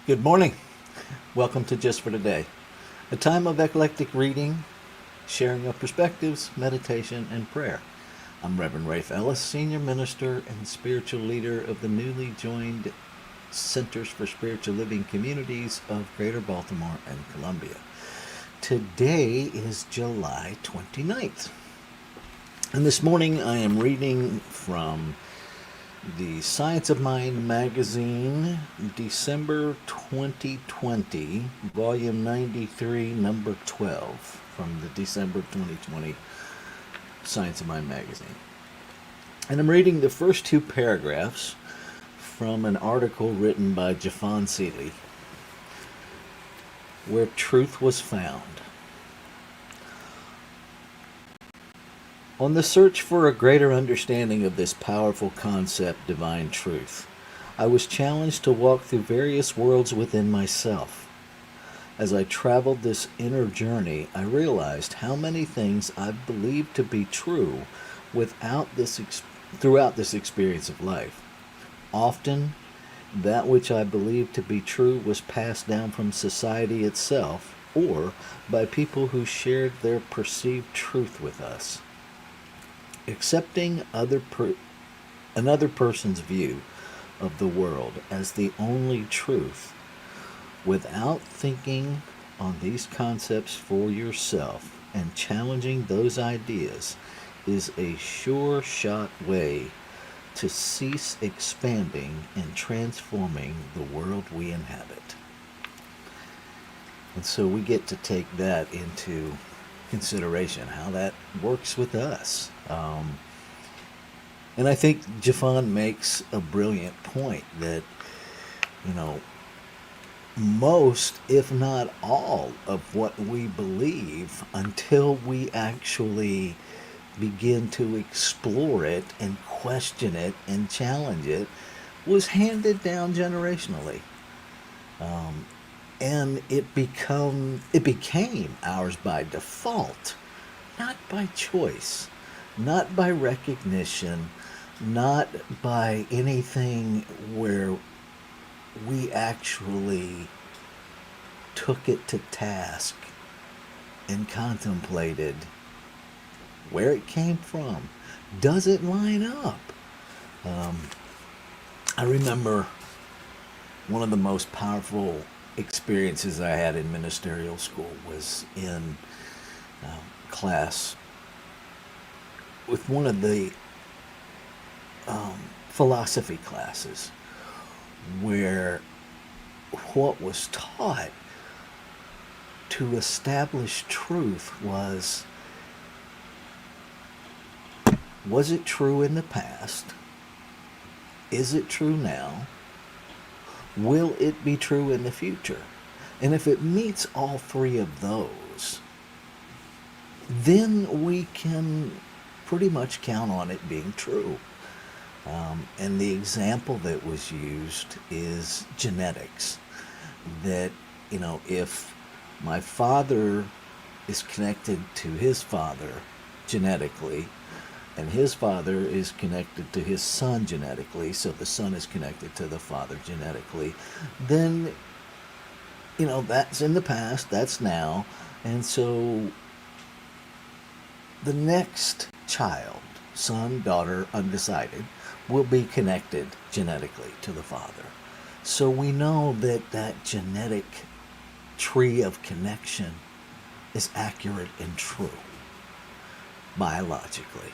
Good morning. Welcome to Just for Today, a time of eclectic reading, sharing of perspectives, meditation, and prayer. I'm Reverend Rafe Ellis, Senior Minister and Spiritual Leader of the newly joined Centers for Spiritual Living Communities of Greater Baltimore and Columbia. Today is July 29th, and this morning I am reading from the Science of Mind magazine, December 2020, volume 93, number 12, from the December 2020 Science of Mind magazine. And I'm reading the first two paragraphs from an article written by Jafon Seeley, Where Truth Was Found. On the search for a greater understanding of this powerful concept, divine truth, I was challenged to walk through various worlds within myself. As I traveled this inner journey, I realized how many things I've believed to be true throughout this experience of life. Often, that which I believed to be true was passed down from society itself or by people who shared their perceived truth with us. Accepting another person's view of the world as the only truth without thinking on these concepts for yourself and challenging those ideas is a sure shot way to cease expanding and transforming the world we inhabit. And so we get to take that into consideration, how that works with us. And I think Jafon makes a brilliant point that, you know, most, if not all, of what we believe until we actually begin to explore it and question it and challenge it was handed down generationally. And it became ours by default, not by choice, not by recognition, not by anything where we actually took it to task and contemplated where it came from. Does it line up? I remember one of the most powerful experiences I had in ministerial school was in class with one of the philosophy classes where what was taught to establish truth was it true in the past? Is it true now? Will it be true in the future? And if it meets all three of those, then we can pretty much count on it being true. And the example that was used is genetics. That, if my father is connected to his father genetically, and his father is connected to his son genetically, so the son is connected to the father genetically, then, that's in the past, that's now, and so the next child, son, daughter, undecided, will be connected genetically to the father. So we know that that genetic tree of connection is accurate and true biologically.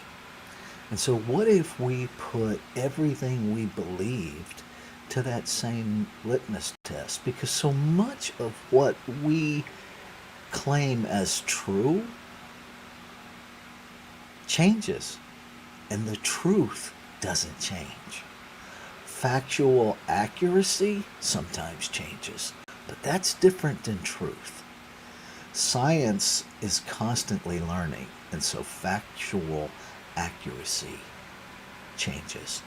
And so what if we put everything we believed to that same litmus test? Because so much of what we claim as true changes, and the truth doesn't change. Factual accuracy sometimes changes, but that's different than truth. Science is constantly learning, and so factual accuracy changes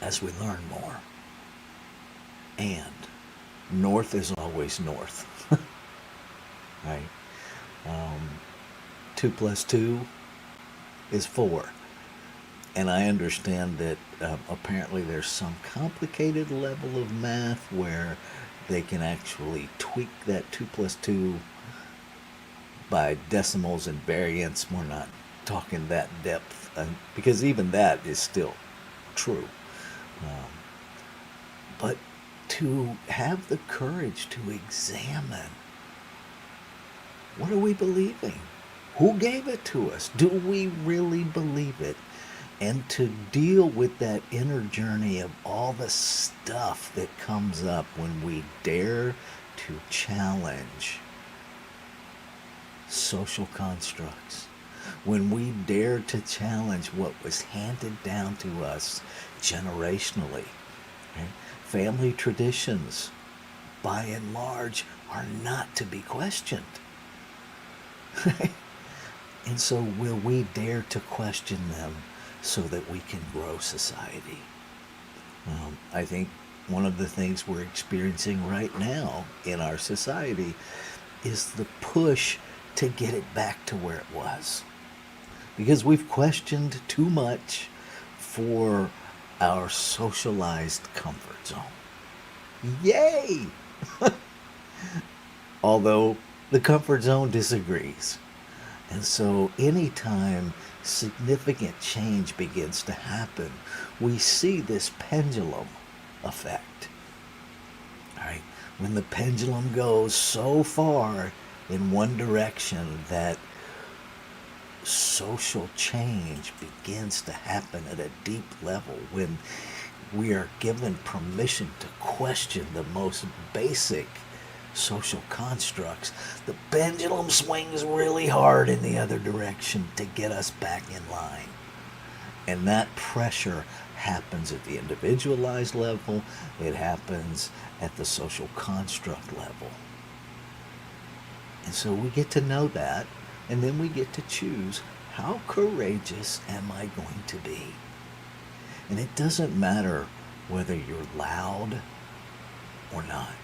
as we learn more. And north is always north, right? 2 plus 2 is 4. And I understand that apparently there's some complicated level of math where they can actually tweak that 2 plus 2 by decimals and variants. We're not talking that depth, because even that is still true. Um, but to have the courage to examine, what are we believing? Who gave it to us? Do we really believe it? And to deal with that inner journey of all the stuff that comes up when we dare to challenge social constructs, when we dare to challenge what was handed down to us generationally. Right? Family traditions, by and large, are not to be questioned. And so will we dare to question them so that we can grow society? I think one of the things we're experiencing right now in our society is the push to get it back to where it was. Because we've questioned too much for our socialized comfort zone. Yay! Although the comfort zone disagrees. And so anytime significant change begins to happen, we see this pendulum effect. All right? When the pendulum goes so far in one direction that social change begins to happen at a deep level, when we are given permission to question the most basic social constructs, the pendulum swings really hard in the other direction to get us back in line. And that pressure happens at the individualized level, it happens at the social construct level. And so we get to know that, and then we get to choose, how courageous am I going to be? And it doesn't matter whether you're loud or not.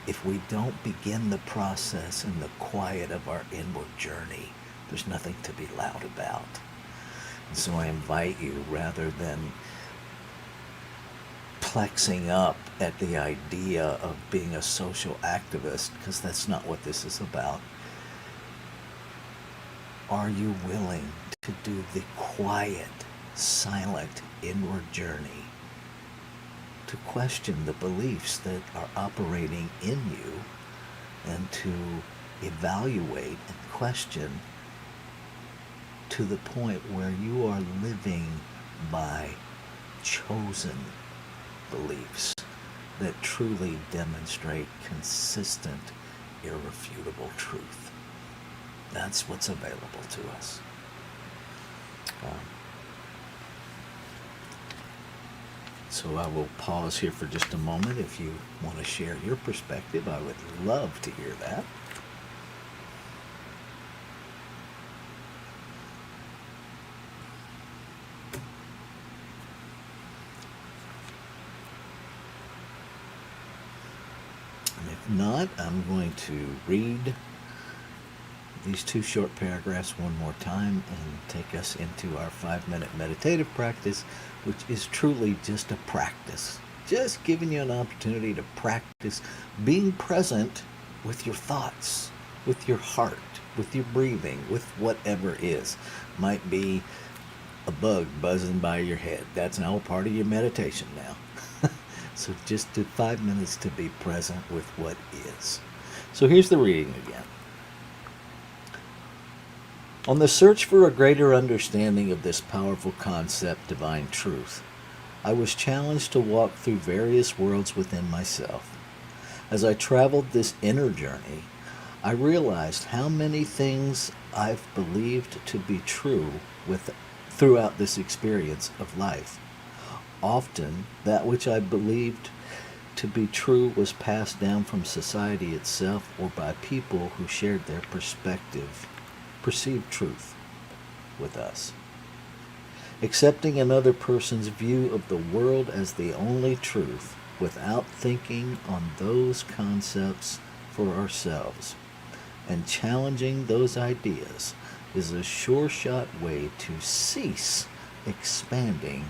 If we don't begin the process in the quiet of our inward journey, there's nothing to be loud about. And so I invite you, rather than plexing up at the idea of being a social activist, because that's not what this is about, are you willing to do the quiet, silent, inward journey to question the beliefs that are operating in you, and to evaluate and question to the point where you are living by chosen beliefs that truly demonstrate consistent, irrefutable truth? That's what's available to us. So I will pause here for just a moment. If you want to share your perspective, I would love to hear that. And if not, I'm going to read these 2 short paragraphs one more time and take us into our 5-minute meditative practice, which is truly just a practice. Just giving you an opportunity to practice being present with your thoughts, with your heart, with your breathing, with whatever is. Might be a bug buzzing by your head. That's now part of your meditation now. So just do 5 minutes to be present with what is. So here's the reading again. On the search for a greater understanding of this powerful concept, divine truth, I was challenged to walk through various worlds within myself. As I traveled this inner journey, I realized how many things I've believed to be true throughout this experience of life. Often, that which I believed to be true was passed down from society itself or by people who shared their perceived truth with us. Accepting another person's view of the world as the only truth without thinking on those concepts for ourselves and challenging those ideas is a sure shot way to cease expanding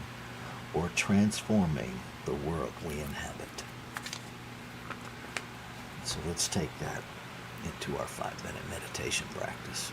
or transforming the world we inhabit. So let's take that into our 5-minute meditation practice.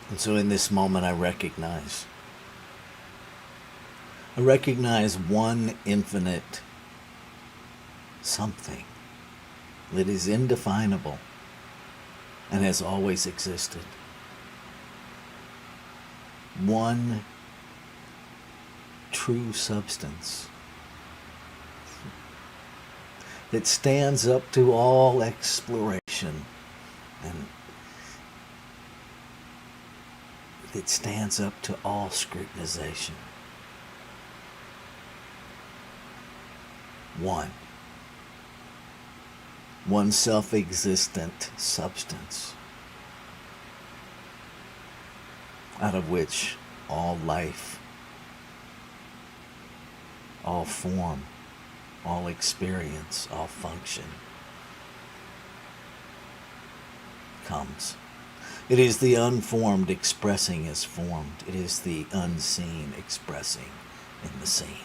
And so in this moment, I recognize I recognize one infinite something that is indefinable and has always existed. One true substance that stands up to all exploration and it stands up to all scrutinization. One self-existent substance out of which all life, all form, all experience, all function comes. It is the unformed expressing as formed. It is the unseen expressing in the seen.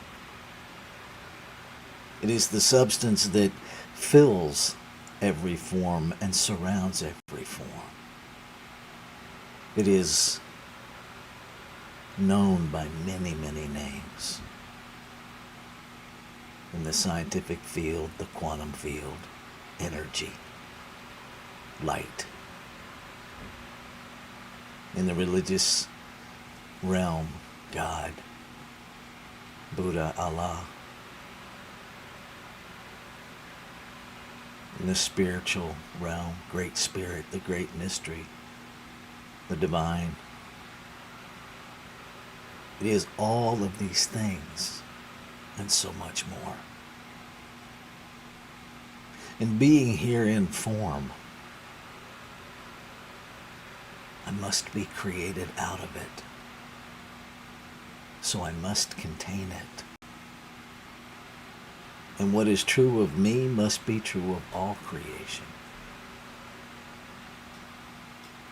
It is the substance that fills every form and surrounds every form. It is known by many, many names. In the scientific field, the quantum field, energy, light. In the religious realm, God, Buddha, Allah. In the spiritual realm, Great Spirit, the Great Mystery, the Divine. It is all of these things and so much more. And being here in form, I must be created out of it. So I must contain it. And what is true of me must be true of all creation.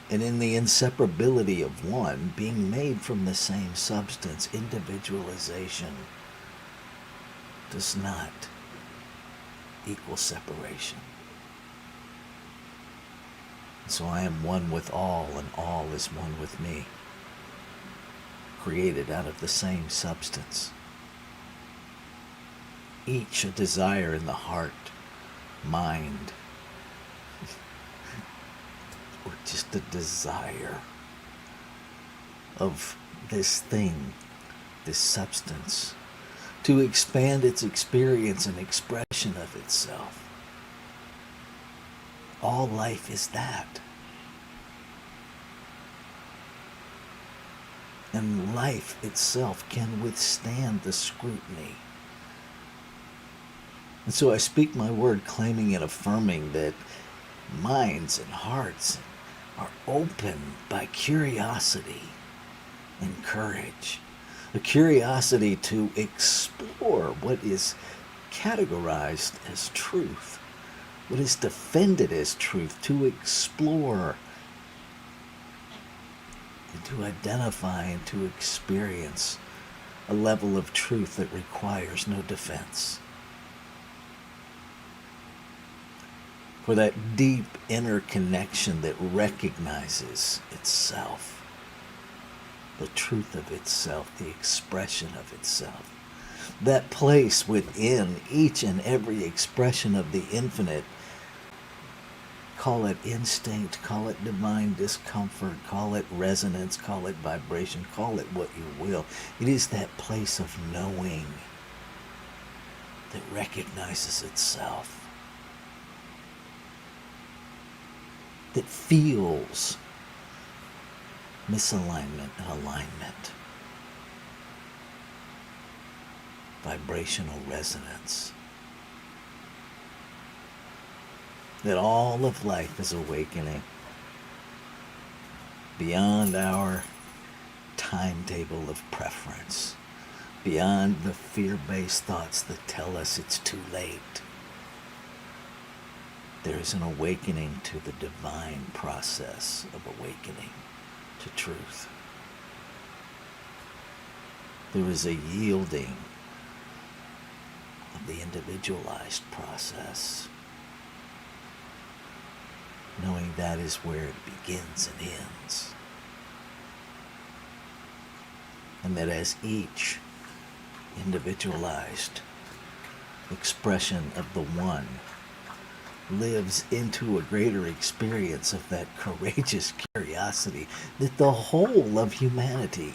And in the inseparability of one, being made from the same substance, individualization does not equal separation. So I am one with all, and all is one with me, created out of the same substance. Each a desire in the heart, mind, or just a desire of this thing, this substance, to expand its experience and expression of itself. All life is that. And life itself can withstand the scrutiny. And so I speak my word, claiming and affirming that minds and hearts are open by curiosity and courage. A curiosity to explore what is categorized as truth, what is defended as truth, to explore and to identify and to experience a level of truth that requires no defense. For that deep inner connection that recognizes itself, the truth of itself, the expression of itself. That place within each and every expression of the infinite, call it instinct, call it divine discomfort, call it resonance, call it vibration, call it what you will. It is that place of knowing that recognizes itself, that feels misalignment and alignment, vibrational resonance, that all of life is awakening beyond our timetable of preference, beyond the fear-based thoughts that tell us it's too late. There is an awakening to the divine process of awakening to truth. There is a yielding of the individualized process, knowing that is where it begins and ends. And that as each individualized expression of the one lives into a greater experience of that courageous curiosity that the whole of humanity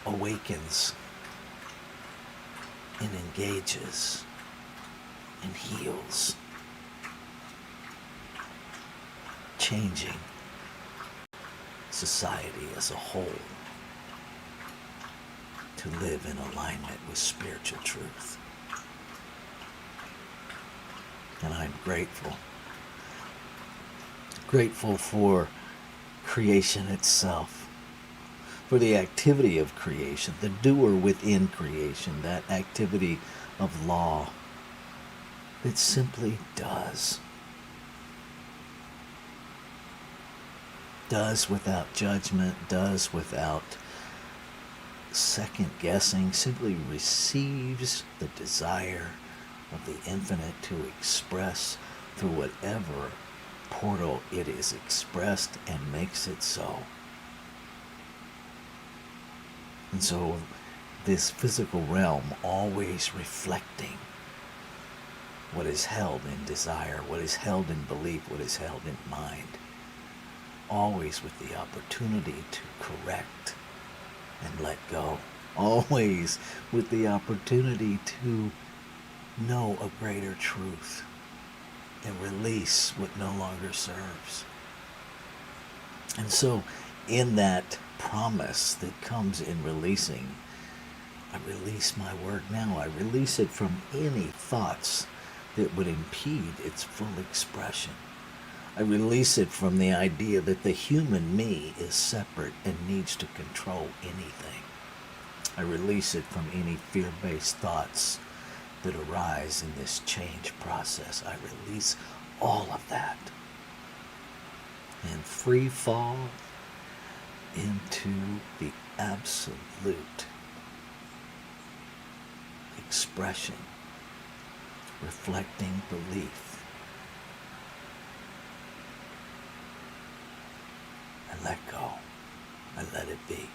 awakens and engages and heals, changing society as a whole to live in alignment with spiritual truth. And I'm grateful for creation itself, for the activity of creation, the doer within creation, that activity of law that simply does without judgment, does without second guessing, simply receives the desire of the infinite to express through whatever portal it is expressed and makes it so. And so this physical realm always reflecting what is held in desire, what is held in belief, what is held in mind, always with the opportunity to correct and let go, always with the opportunity to know a greater truth and release what no longer serves. And so in that promise that comes in releasing, I release my word now. I release it from any thoughts that would impede its full expression. I release it from the idea that the human me is separate and needs to control anything. I release it from any fear-based thoughts that arise in this change process. I release all of that and free fall into the absolute expression, reflecting belief. I let go. I let it be.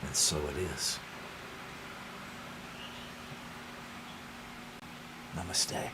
And so it is. Namaste.